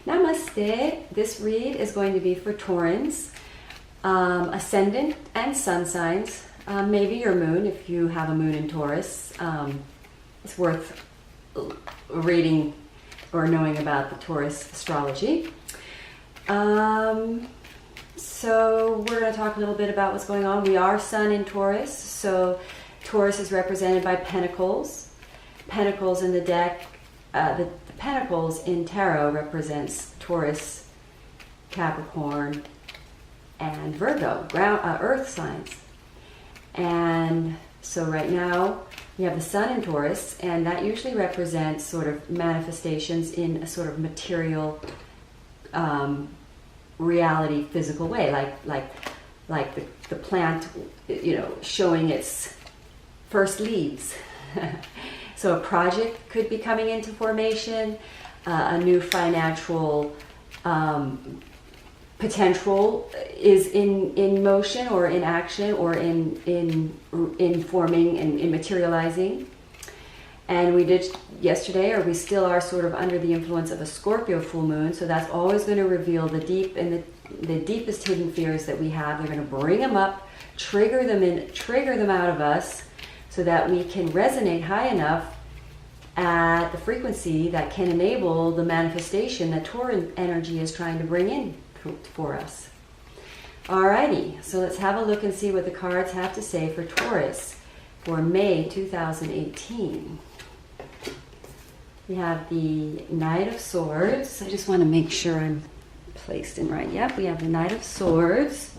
Namaste. This read is going to be for Taurans, ascendant and sun signs, maybe your moon if you have a moon in Taurus. It's worth reading or knowing about the Taurus astrology. So we're going to talk a little bit about what's going on. We are sun in Taurus, so Taurus is represented by pentacles. Pentacles in the deck, the pentacles in tarot represents Taurus, Capricorn, and Virgo, earth signs. And so right now we have the sun in Taurus, and that usually represents sort of manifestations in a sort of material reality, physical way, like the plant, showing its first leaves. So a project could be coming into formation, a new financial potential is in motion or in action or in forming and in materializing. And we did yesterday, or we still are sort of under the influence of a Scorpio full moon, so that's always going to reveal the deep and the deepest hidden fears that we have. They're going to bring them up, trigger them out of us, so that we can resonate high enough at the frequency that can enable the manifestation that Tauran energy is trying to bring in for us. Alrighty, so let's have a look and see what the cards have to say for Taurus for May 2018. We have the Knight of Swords. I just want to make sure I'm placed in right. Yep, we have the Knight of Swords.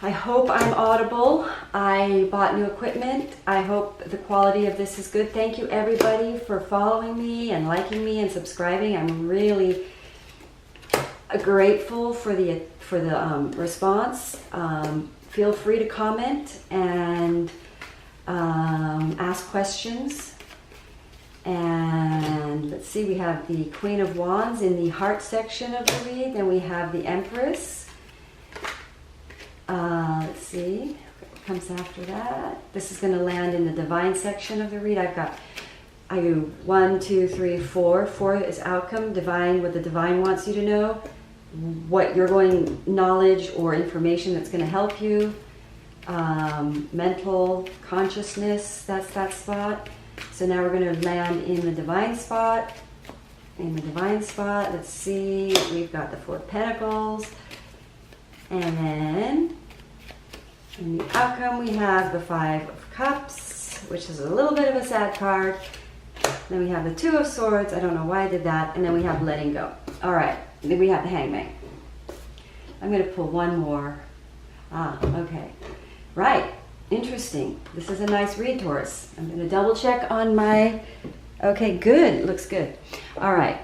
I hope I'm audible. I bought new equipment. I hope the quality of this is good. Thank you everybody for following me and liking me and subscribing. I'm really grateful for the response. Feel free to comment and ask questions. And let's see, we have the Queen of Wands in the heart section of the read. Then we have the Empress. Let's see what comes after that. This is going to land in the divine section of the read. I do 1, 2, 3, 4. 4 is outcome, divine, what the divine wants you to know, what you're going, knowledge or information that's going to help you, mental consciousness, that's that spot. So now we're going to land in the divine spot. In the divine spot, let's see, we've got the 4 of Pentacles. And then in the outcome, we have the 5 of Cups, which is a little bit of a sad card. Then we have the 2 of Swords. I don't know why I did that. And then we have letting go. All right. Then we have the Hangman. I'm going to pull one more. Okay. Right. Interesting. This is a nice read, Taurus. I'm going to double check on my... Okay, good. Looks good. All right.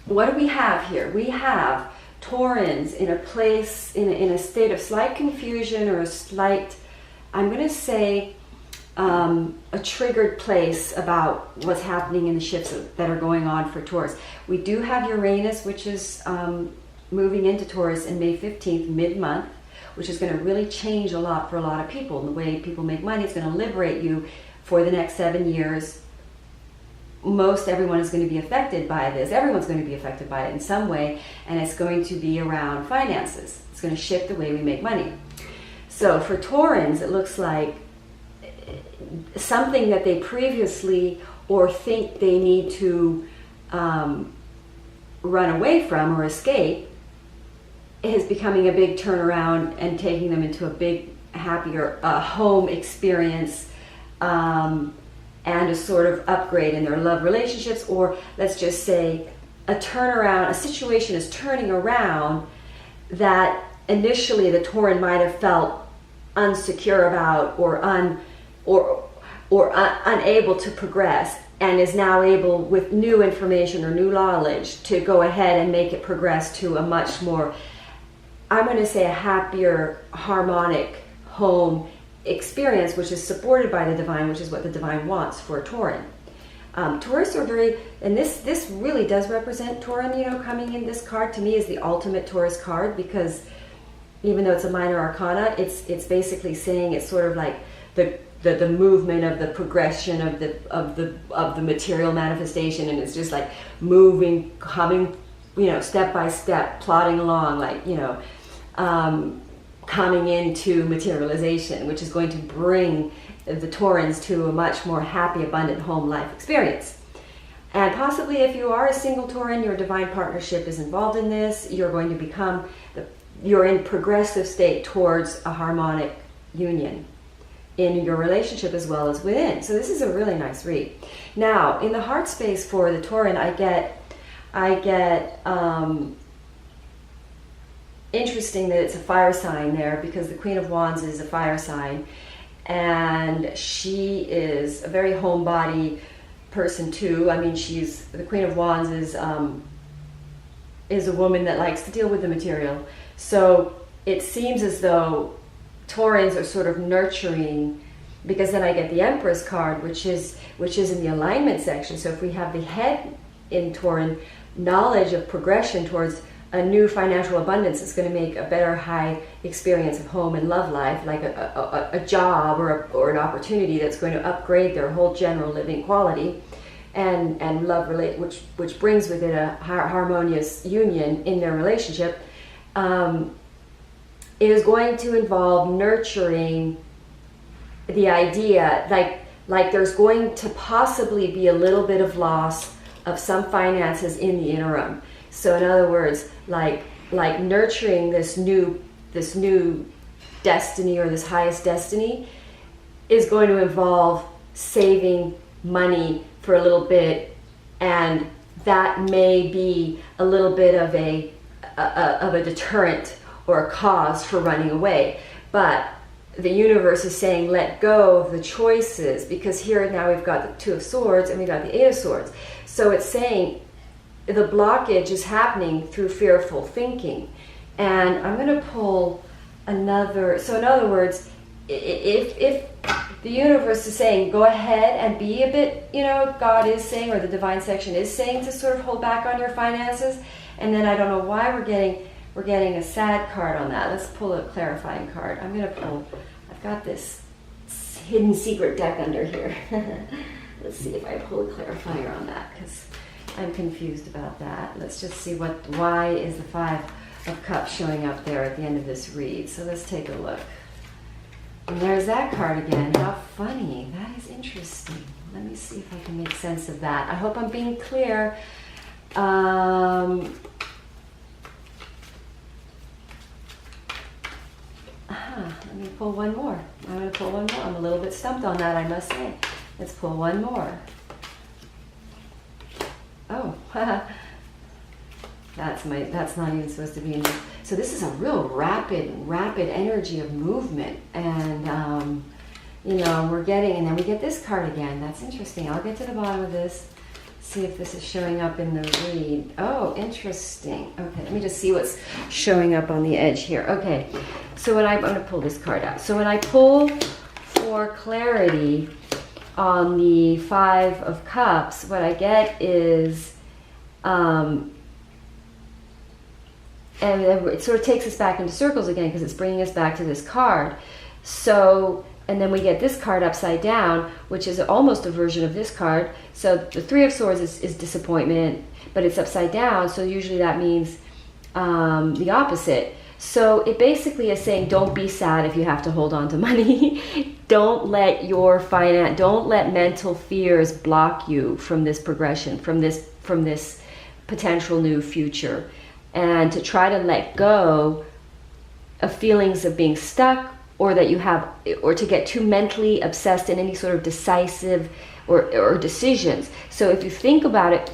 What do we have here? We have Taurans in a place, in a state of slight confusion or a slight, I'm going to say, a triggered place about what's happening in the shifts that are going on for Taurus. We do have Uranus, which is moving into Taurus in May 15th, mid-month, which is going to really change a lot for a lot of people. And the way people make money, it's going to liberate you for the next 7 years. Most everyone is going to be affected by this. Everyone's going to be affected by it in some way, and it's going to be around finances. It's going to shift the way we make money. So for Taurans, it looks like something that they previously or think they need to run away from or escape is becoming a big turnaround and taking them into a big, happier home experience, and a sort of upgrade in their love relationships, or let's just say a turnaround, a situation is turning around that initially the Tauran might have felt unsecure about or unable to progress, and is now able, with new information or new knowledge, to go ahead and make it progress to a much more, I'm going to say, a happier, harmonic home experience, which is supported by the divine, which is what the divine wants for a Tauran. Taurus are very, and this really does represent Tauran, coming in. This card to me is the ultimate Taurus card, because even though it's a minor arcana, it's basically saying it's sort of like the movement of the progression of the material manifestation, and it's just like moving, coming, step by step, plodding along, like, coming into materialization, which is going to bring the Taurans to a much more happy, abundant home life experience. And possibly if you are a single Tauran, your divine partnership is involved in this, you're going to become, you're in progressive state towards a harmonic union in your relationship as well as within. So this is a really nice read. Now, in the heart space for the Tauran, I get interesting that it's a fire sign there, because the Queen of Wands is a fire sign, and she is a very homebody person too. I mean, the Queen of Wands is a woman that likes to deal with the material. So it seems as though Taurans are sort of nurturing, because then I get the Empress card, which is in the alignment section. So if we have the head in Tauran, knowledge of progression towards a new financial abundance is going to make a better high experience of home and love life, like a job or an opportunity that's going to upgrade their whole general living quality, and love which brings with it a harmonious union in their relationship. It is going to involve nurturing the idea, like there's going to possibly be a little bit of loss of some finances in the interim. So in other words, like nurturing this new destiny, or this highest destiny, is going to involve saving money for a little bit, and that may be a little bit of a deterrent or a cause for running away. But the universe is saying let go of the choices, because here now we've got the Two of Swords and we've got the Eight of Swords. So it's saying the blockage is happening through fearful thinking. And I'm going to pull another. So in other words, if the universe is saying go ahead and be a bit, God is saying, or the divine section is saying, to sort of hold back on your finances, and then I don't know why we're getting a sad card on that. Let's pull a clarifying card. I've got this hidden secret deck under here. Let's see if I pull a clarifier on that, because I'm confused about that. Let's just see why is the Five of Cups showing up there at the end of this read. So let's take a look. And there's that card again. How funny. That is interesting. Let me see if I can make sense of that. I hope I'm being clear. Let me pull one more. I'm going to pull one more. I'm a little bit stumped on that, I must say. Let's pull one more. Oh, that's not even supposed to be in this. So this is a real rapid energy of movement, and we're getting, and then we get this card again. That's interesting. I'll get to the bottom of this, see if this is showing up in the read. Oh, interesting. Okay, let me just see what's showing up on the edge here. Okay, so I'm going to pull this card out. So when I pull for clarity on the Five of Cups, what I get is, and it sort of takes us back into circles again, because it's bringing us back to this card. So, and then we get this card upside down, which is almost a version of this card. So the Three of Swords is disappointment, but it's upside down, so usually that means the opposite. So it basically is saying, don't be sad if you have to hold on to money. Don't let mental fears block you from this progression, from this potential new future. And to try to let go of feelings of being stuck, or that you have, or to get too mentally obsessed in any sort of decisive or decisions. So if you think about,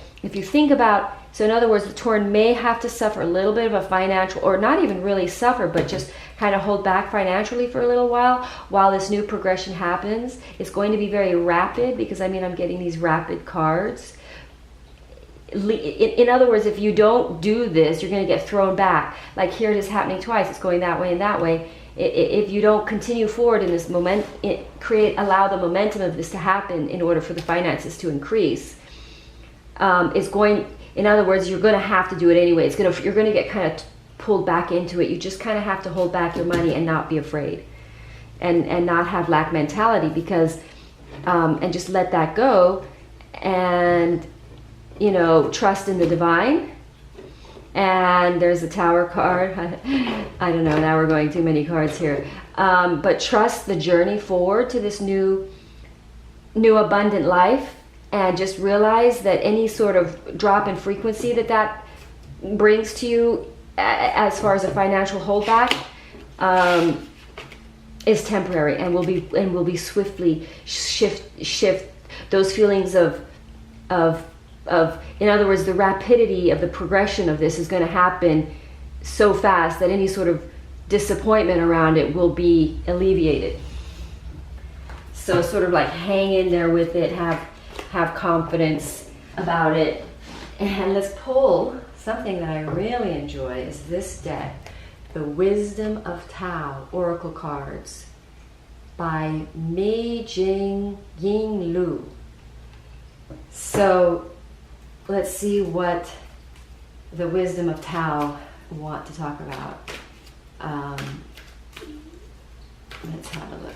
so in other words, the Tauran may have to suffer a little bit of a financial, or not even really suffer, but just kind of hold back financially for a little while this new progression happens. It's going to be very rapid, because I'm getting these rapid cards. In other words, if you don't do this, you're going to get thrown back. Like here it is happening twice. It's going that way and that way. If you don't continue forward in this moment, allow the momentum of this to happen in order for the finances to increase. In other words, you're going to have to do it anyway. You're going to get kind of pulled back into it. You just kind of have to hold back your money and not be afraid. and not have lack mentality, because and just let that go, and you know, trust in the divine. And there's a Tower card. I don't know, now we're going too many cards here. But trust the journey forward to this new abundant life, and just realize that any sort of drop in frequency that brings to you as far as a financial holdback is temporary, and will be swiftly shift those feelings of in other words, the rapidity of the progression of this is going to happen so fast that any sort of disappointment around it will be alleviated. So sort of like hang in there with it, have confidence about it. And let's pull something that I really enjoy is this deck, the Wisdom of Tao Oracle Cards by Mei Jing Ying Lu. So let's see what the Wisdom of Tao want to talk about. Let's have a look.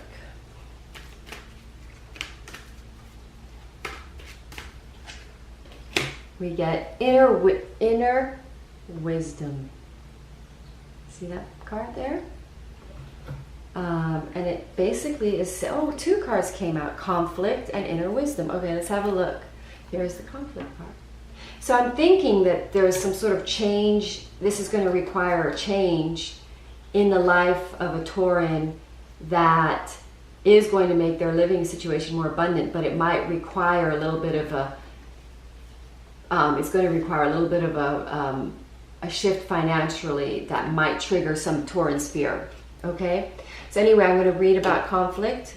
We get inner wisdom. See that card there? And it basically is, oh, two cards came out, conflict and inner wisdom. Okay, let's have a look. Here's the conflict card. So I'm thinking that there's some sort of change. This is going to require a change in the life of a Tauran that is going to make their living situation more abundant, but it might require a little bit of a a shift financially that might trigger some Tauran's fear. Okay? So anyway, I'm going to read about conflict.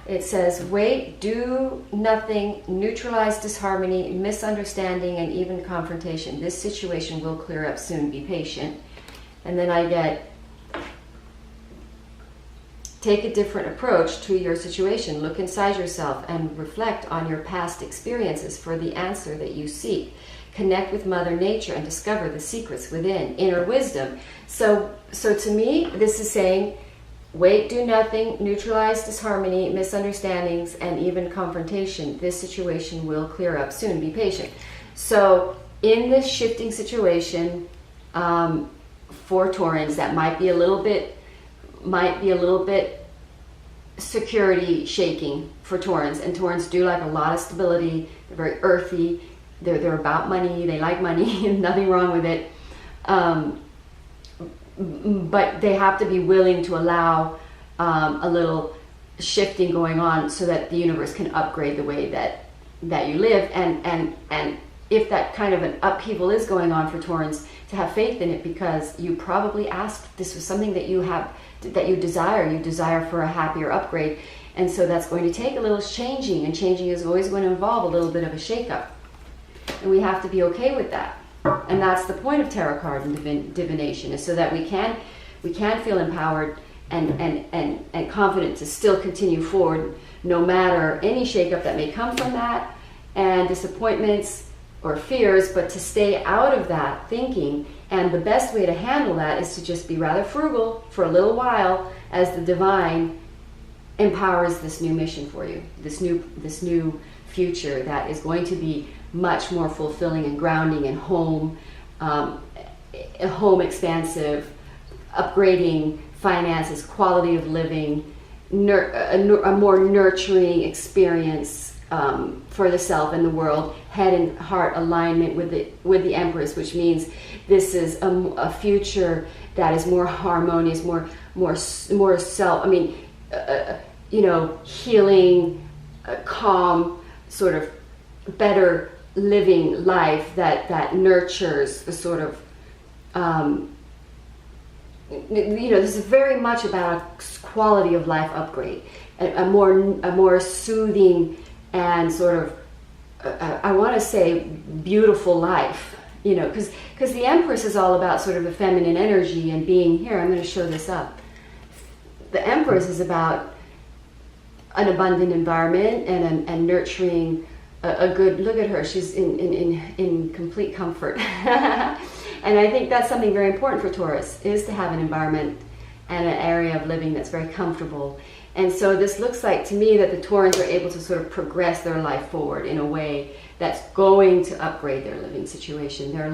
It says, wait, do nothing, neutralize disharmony, misunderstanding, and even confrontation. This situation will clear up soon. Be patient. And then I get, take a different approach to your situation. Look inside yourself and reflect on your past experiences for the answer that you seek. Connect with Mother Nature and discover the secrets within. Inner wisdom. So to me, this is saying, wait, do nothing, neutralize disharmony, misunderstandings, and even confrontation. This situation will clear up soon. Be patient. So in this shifting situation, for Taurans, that might be a little bit security shaking for Taurans. And Taurans do like a lot of stability. They're very earthy. They're about money. They like money. Nothing wrong with it. But they have to be willing to allow a little shifting going on so that the universe can upgrade the way that you live. And if that kind of an upheaval is going on for Taurans, to have faith in it, because you probably asked, this was something that you desire for a happier upgrade. And so that's going to take a little changing, and changing is always going to involve a little bit of a shakeup. And we have to be okay with that. And that's the point of tarot card and divination, is so that we can feel empowered and confident to still continue forward, no matter any shakeup that may come from that, and disappointments or fears, but to stay out of that thinking. And the best way to handle that is to just be rather frugal for a little while, as the divine empowers this new mission for you, this new future that is going to be much more fulfilling and grounding and home expansive, upgrading finances, quality of living, a more nurturing experience for the self and the world, head and heart alignment with the Empress, which means this is a future that is more harmonious, more self. I mean, healing, calm, sort of better living life that nurtures the sort of this is very much about a quality of life upgrade, a more soothing and sort of I want to say beautiful life, because the Empress is all about sort of the feminine energy and being here. I'm going to show this up. The Empress is about an abundant environment and nurturing a good, look at her, she's in complete comfort. And I think that's something very important for Taurus, is to have an environment and an area of living that's very comfortable. And so this looks like to me that the Taurans are able to sort of progress their life forward in a way that's going to upgrade their living situation. Their